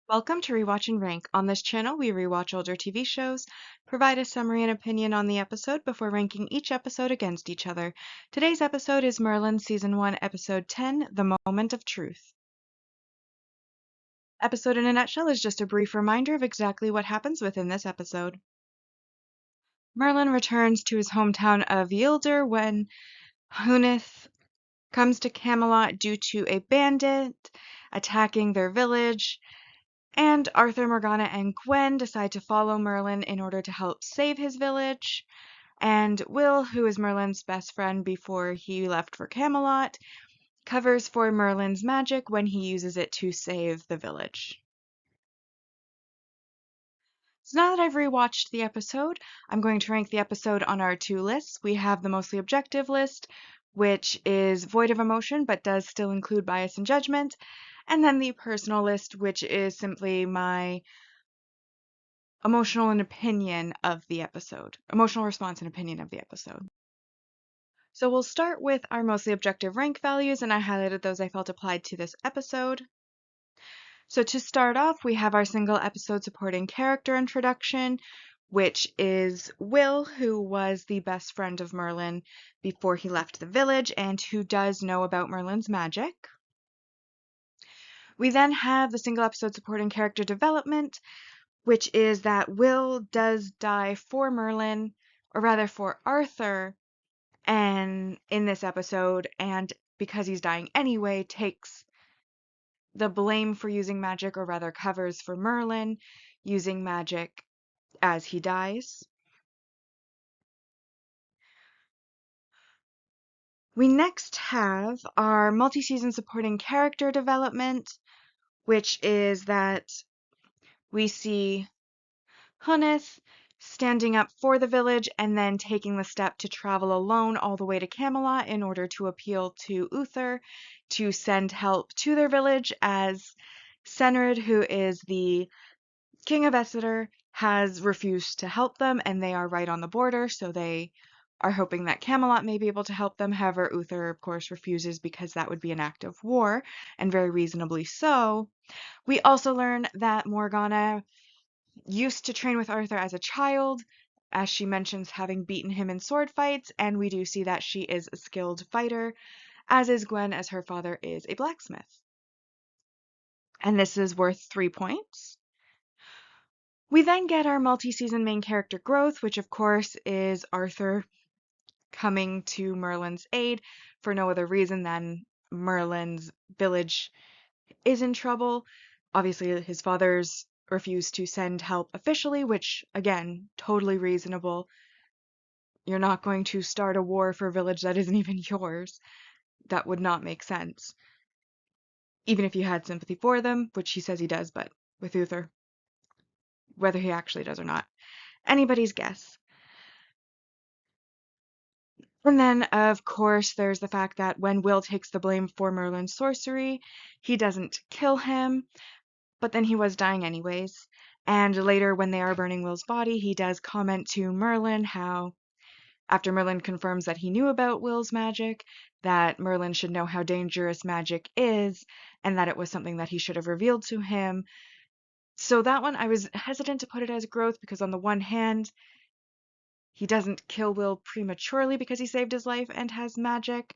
Welcome to Rewatch and Rank. On this channel, we rewatch older TV shows, provide a summary and opinion on the episode before ranking each episode against each other. Today's episode is Merlin Season 1, Episode 10, The Moment of Truth. Episode in a nutshell is just a brief reminder of exactly what happens within this episode. Merlin returns to his hometown of Ylder when Huneth comes to Camelot due to a bandit attacking their village. And Arthur, Morgana, and Gwen decide to follow Merlin in order to help save his village. And Will, who is Merlin's best friend before he left for Camelot, covers for Merlin's magic when he uses it to save the village. So now that I've rewatched the episode, I'm going to rank the episode on our two lists. We have the mostly objective list, which is void of emotion but does still include bias and judgment, and then the personal list, which is simply my emotional response and opinion of the episode. So we'll start with our mostly objective rank values, and I highlighted those I felt applied to this episode. So to start off, we have our single episode supporting character introduction, which is Will, who was the best friend of Merlin before he left the village and who does know about Merlin's magic. We then have the single episode supporting character development, which is that Will does die for Merlin, or rather for Arthur, and in this episode, and because he's dying anyway, takes the blame for using magic, or rather covers for Merlin using magic as he dies. We next have our multi-season supporting character development, which is that we see Huneth standing up for the village and then taking the step to travel alone all the way to Camelot in order to appeal to Uther to send help to their village, as Senrid, who is the king of Exeter, has refused to help them, and they are right on the border, so they are hoping that Camelot may be able to help them. However, Uther, of course, refuses because that would be an act of war, and very reasonably so. We also learn that Morgana used to train with Arthur as a child, as she mentions having beaten him in sword fights, and we do see that she is a skilled fighter, as is Gwen, as her father is a blacksmith. And this is worth 3 points. We then get our multi-season main character growth, which of course is Arthur coming to Merlin's aid for no other reason than Merlin's village is in trouble. Obviously, his father's refused to send help officially, which, again, totally reasonable. You're not going to start a war for a village that isn't even yours. That would not make sense. Even if you had sympathy for them, which he says he does, but with Uther, whether he actually does or not, anybody's guess. And then, of course, there's the fact that when Will takes the blame for Merlin's sorcery, he doesn't kill him, but then he was dying anyways. And later, when they are burning Will's body, he does comment to Merlin how, after Merlin confirms that he knew about Will's magic, that Merlin should know how dangerous magic is, and that it was something that he should have revealed to him. So that one, I was hesitant to put it as growth, because on the one hand, he doesn't kill Will prematurely because he saved his life and has magic,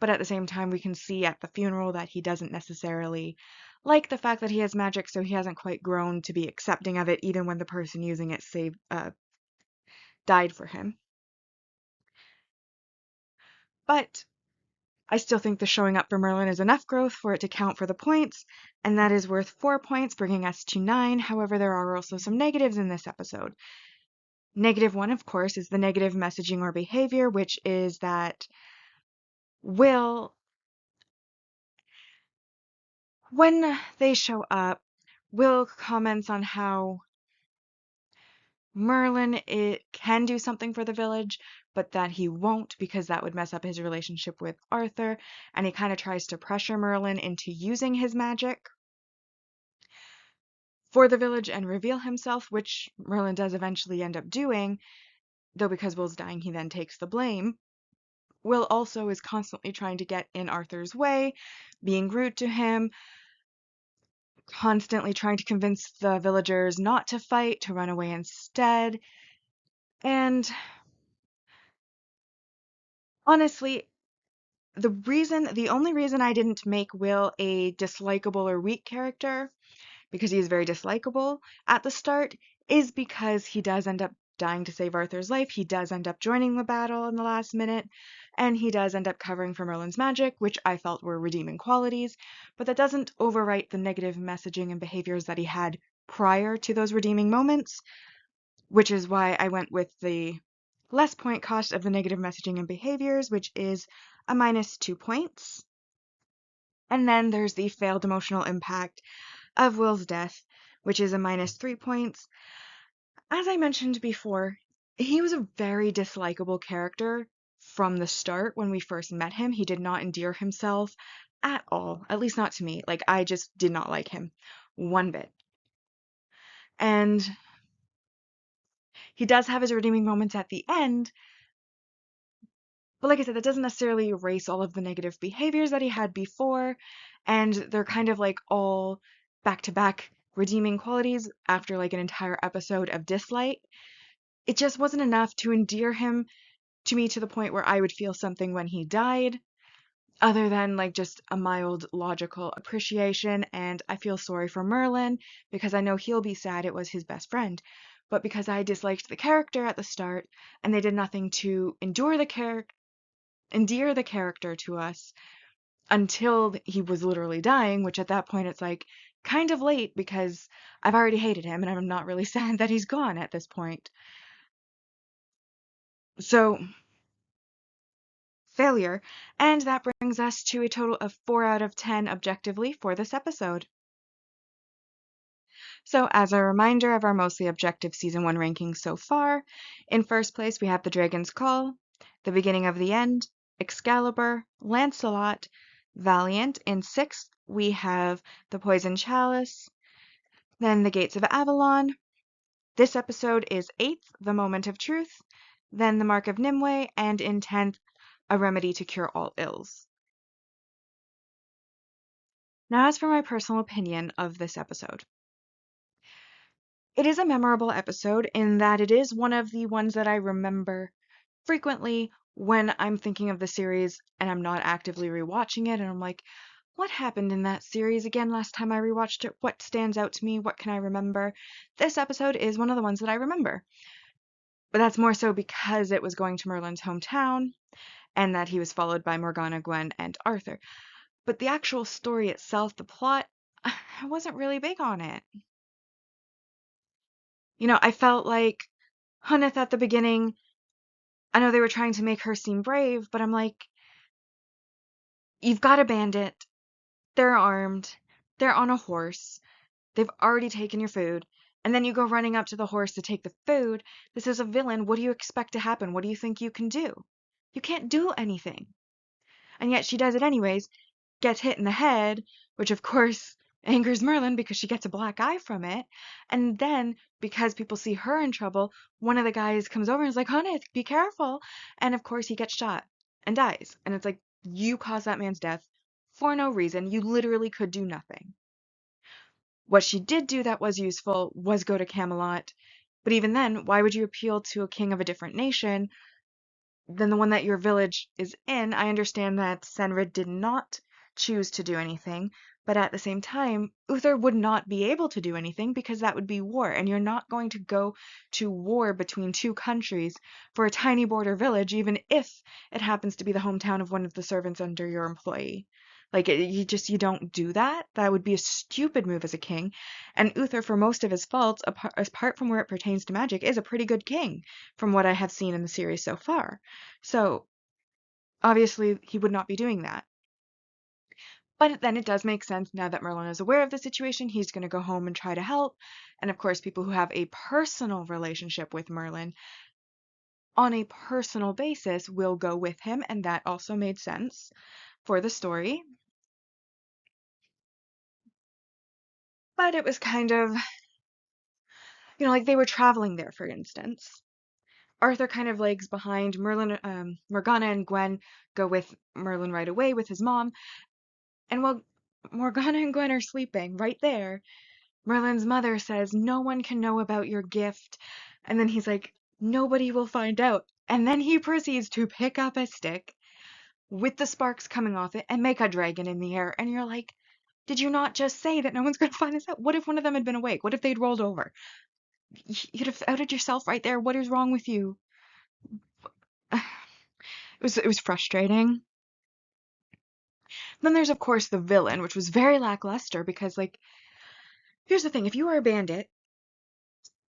but at the same time, we can see at the funeral that he doesn't necessarily like the fact that he has magic, so he hasn't quite grown to be accepting of it, even when the person using it died for him. But I still think the showing up for Merlin is enough growth for it to count for the points, and that is worth 4 points, bringing us to 9. However, there are also some negatives in this episode. -1, of course, is the negative messaging or behavior, which is that Will, when they show up, Will comments on how Merlin can do something for the village, but that he won't because that would mess up his relationship with Arthur, and he kind of tries to pressure Merlin into using his magic for the village and reveal himself, which Merlin does eventually end up doing, though because Will's dying, he then takes the blame. Will also is constantly trying to get in Arthur's way, being rude to him, constantly trying to convince the villagers not to fight, to run away instead. And honestly, the only reason I didn't make Will a dislikable or weak character, because he is very dislikable at the start, is because he does end up dying to save Arthur's life. He does end up joining the battle in the last minute, and he does end up covering for Merlin's magic, which I felt were redeeming qualities, but that doesn't overwrite the negative messaging and behaviors that he had prior to those redeeming moments, which is why I went with the less point cost of the negative messaging and behaviors, which is a -2 points. And then there's the failed emotional impact of Will's death, which is a -3 points. As I mentioned before, he was a very dislikable character from the start when we first met him. He did not endear himself at all, at least not to me. Like, I just did not like him one bit. And he does have his redeeming moments at the end, but like I said, that doesn't necessarily erase all of the negative behaviors that he had before, and they're kind of like all back-to-back redeeming qualities after like an entire episode of dislike. It just wasn't enough to endear him to me to the point where I would feel something when he died, other than like just a mild logical appreciation. And I feel sorry for Merlin because I know he'll be sad it was his best friend. But because I disliked the character at the start and they did nothing to endear the character to us until he was literally dying, which at that point it's like kind of late because I've already hated him and I'm not really sad that he's gone at this point. So, failure. And that brings us to a total of 4 out of 10 objectively for this episode. So, as a reminder of our mostly objective season 1 rankings so far, in first place we have The Dragon's Call, The Beginning of the End, Excalibur, Lancelot, Valiant. In sixth, we have The Poison Chalice, then The Gates of Avalon. This episode is eighth, The Moment of Truth, then The Mark of Nimue, and in 10th, A Remedy to Cure All Ills. Now, as for my personal opinion of this episode, it is a memorable episode in that it is one of the ones that I remember frequently when I'm thinking of the series and I'm not actively rewatching it, and I'm like, what happened in that series again last time I rewatched it? What stands out to me? What can I remember? This episode is one of the ones that I remember. But that's more so because it was going to Merlin's hometown and that he was followed by Morgana, Gwen, and Arthur. But the actual story itself, the plot, I wasn't really big on it. I felt like Hunnith at the beginning, I know they were trying to make her seem brave, but I'm like, you've got a bandit, they're armed, they're on a horse, they've already taken your food, and then you go running up to the horse to take the food. This is a villain. What do you expect to happen? What do you think you can do? You can't do anything. And yet she does it anyways, gets hit in the head, which of course angers Merlin because she gets a black eye from it. And then, because people see her in trouble, one of the guys comes over and is like, honey, be careful. And of course, he gets shot and dies. And it's like, you caused that man's death for no reason. You literally could do nothing. What she did do that was useful was go to Camelot. But even then, why would you appeal to a king of a different nation than the one that your village is in? I understand that Senrid did not choose to do anything, but at the same time, Uther would not be able to do anything because that would be war, and you're not going to go to war between two countries for a tiny border village, even if it happens to be the hometown of one of the servants under your employee. Like, you don't do that. That would be a stupid move as a king. And Uther, for most of his faults, apart from where it pertains to magic, is a pretty good king, from what I have seen in the series so far. So, obviously, he would not be doing that. But then it does make sense now that Merlin is aware of the situation, he's going to go home and try to help. And of course, people who have a personal relationship with Merlin on a personal basis will go with him, and that also made sense for the story. But it was kind of, like they were traveling there, for instance. Arthur kind of lags behind. Morgana and Gwen go with Merlin right away with his mom. And while Morgana and Gwen are sleeping right there. Merlin's mother says, no one can know about your gift. And then he's like, nobody will find out. And then he proceeds to pick up a stick with the sparks coming off it and make a dragon in the air. And you're like, did you not just say that no one's going to find this out? What if one of them had been awake? What if they'd rolled over? You'd have outed yourself right there. What is wrong with you? It was frustrating. Then there's of course the villain, which was very lackluster because like here's the thing, if you are a bandit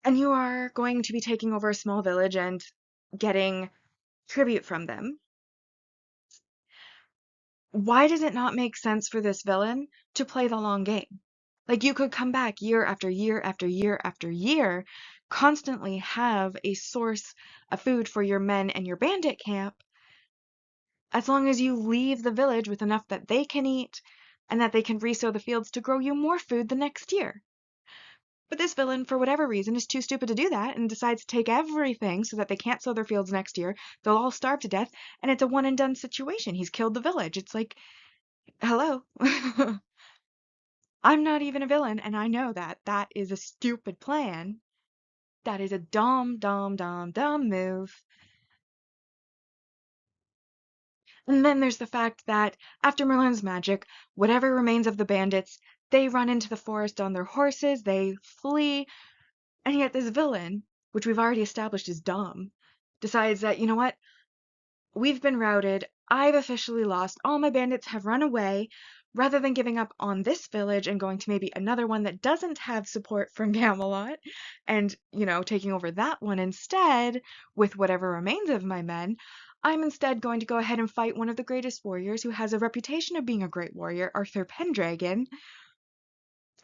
and you are going to be taking over a small village and getting tribute from them, why does it not make sense for this villain to play the long game? Like you could come back year after year after year after year, constantly have a source of food for your men and your bandit camp, as long as you leave the village with enough that they can eat and that they can resow the fields to grow you more food the next year. But this villain, for whatever reason, is too stupid to do that and decides to take everything so that they can't sow their fields next year. They'll all starve to death, and it's a one and done situation. He's killed the village. It's like, hello. I'm not even a villain, and I know that. That is a stupid plan. That is a dumb, dumb, dumb, dumb move. And then there's the fact that after Merlin's magic, whatever remains of the bandits, they run into the forest on their horses, they flee, and yet this villain, which we've already established is dumb, decides that, you know what, we've been routed, I've officially lost, all my bandits have run away, rather than giving up on this village and going to maybe another one that doesn't have support from Camelot, and, taking over that one instead, with whatever remains of my men, I'm instead going to go ahead and fight one of the greatest warriors who has a reputation of being a great warrior, Arthur Pendragon,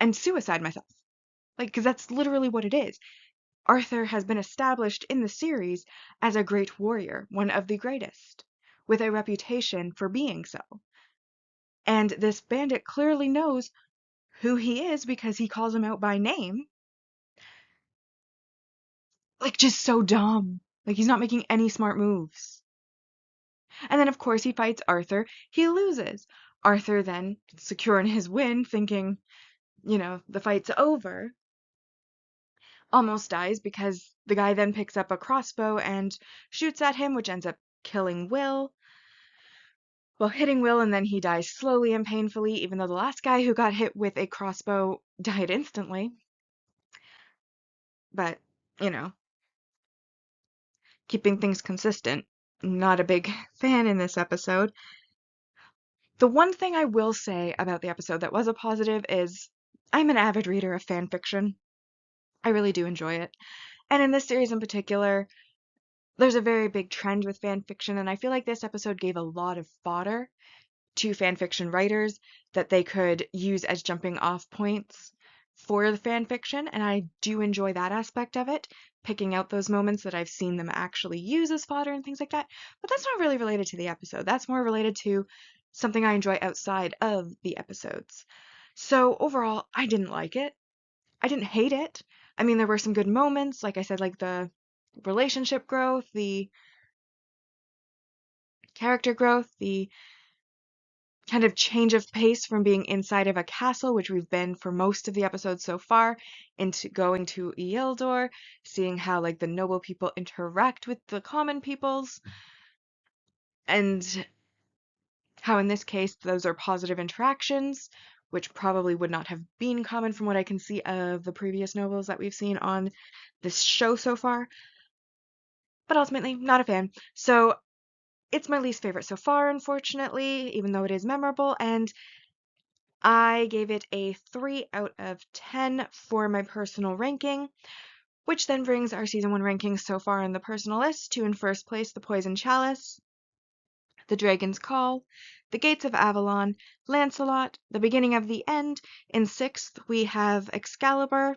and suicide myself. Like, because that's literally what it is. Arthur has been established in the series as a great warrior, one of the greatest, with a reputation for being so. And this bandit clearly knows who he is because he calls him out by name. Like, just so dumb. Like, he's not making any smart moves. And then, of course, he fights Arthur. He loses. Arthur then, secure in his win, thinking, the fight's over, almost dies because the guy then picks up a crossbow and shoots at him, which ends up killing Will. Well, hitting Will, and then he dies slowly and painfully, even though the last guy who got hit with a crossbow died instantly. But, keeping things consistent. Not a big fan in this episode. The one thing I will say about the episode that was a positive is I'm an avid reader of fan fiction. I really do enjoy it. And in this series in particular, there's a very big trend with fan fiction, and I feel like this episode gave a lot of fodder to fan fiction writers that they could use as jumping off points for the fan fiction, and I do enjoy that aspect of it, picking out those moments that I've seen them actually use as fodder and things like that. But that's not really related to the episode. That's more related to something I enjoy outside of the episodes. So overall, I didn't like it. I didn't hate it. I mean, there were some good moments, like I said, like the relationship growth, the character growth, the kind of change of pace from being inside of a castle, which we've been for most of the episodes so far, into going to Eildor, seeing how like the noble people interact with the common peoples, and how in this case those are positive interactions, which probably would not have been common from what I can see of the previous novels that we've seen on this show so far. But ultimately, not a fan. So it's my least favorite so far, unfortunately, even though it is memorable, and I gave it a 3 out of 10 for my personal ranking, which then brings our season 1 rankings so far in the personal list to in first place The Poison Chalice, The Dragon's Call, The Gates of Avalon, Lancelot, The Beginning of the End. In 6th, we have Excalibur,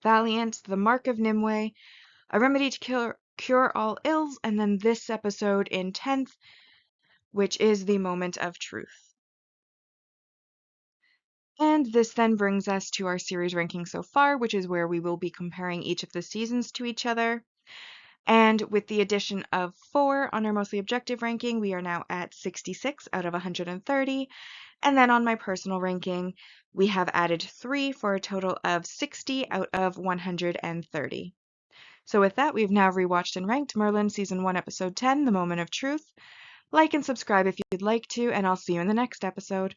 Valiant, The Mark of Nimue, A Remedy to Cure All Ills, and then this episode in 10th, which is The Moment of Truth. And this then brings us to our series ranking so far, which is where we will be comparing each of the seasons to each other. And with the addition of 4 on our mostly objective ranking, we are now at 66 out of 130. And then on my personal ranking, we have added 3 for a total of 60 out of 130. So with that, we've now rewatched and ranked Merlin Season 1, Episode 10, The Moment of Truth. Like and subscribe if you'd like to, and I'll see you in the next episode.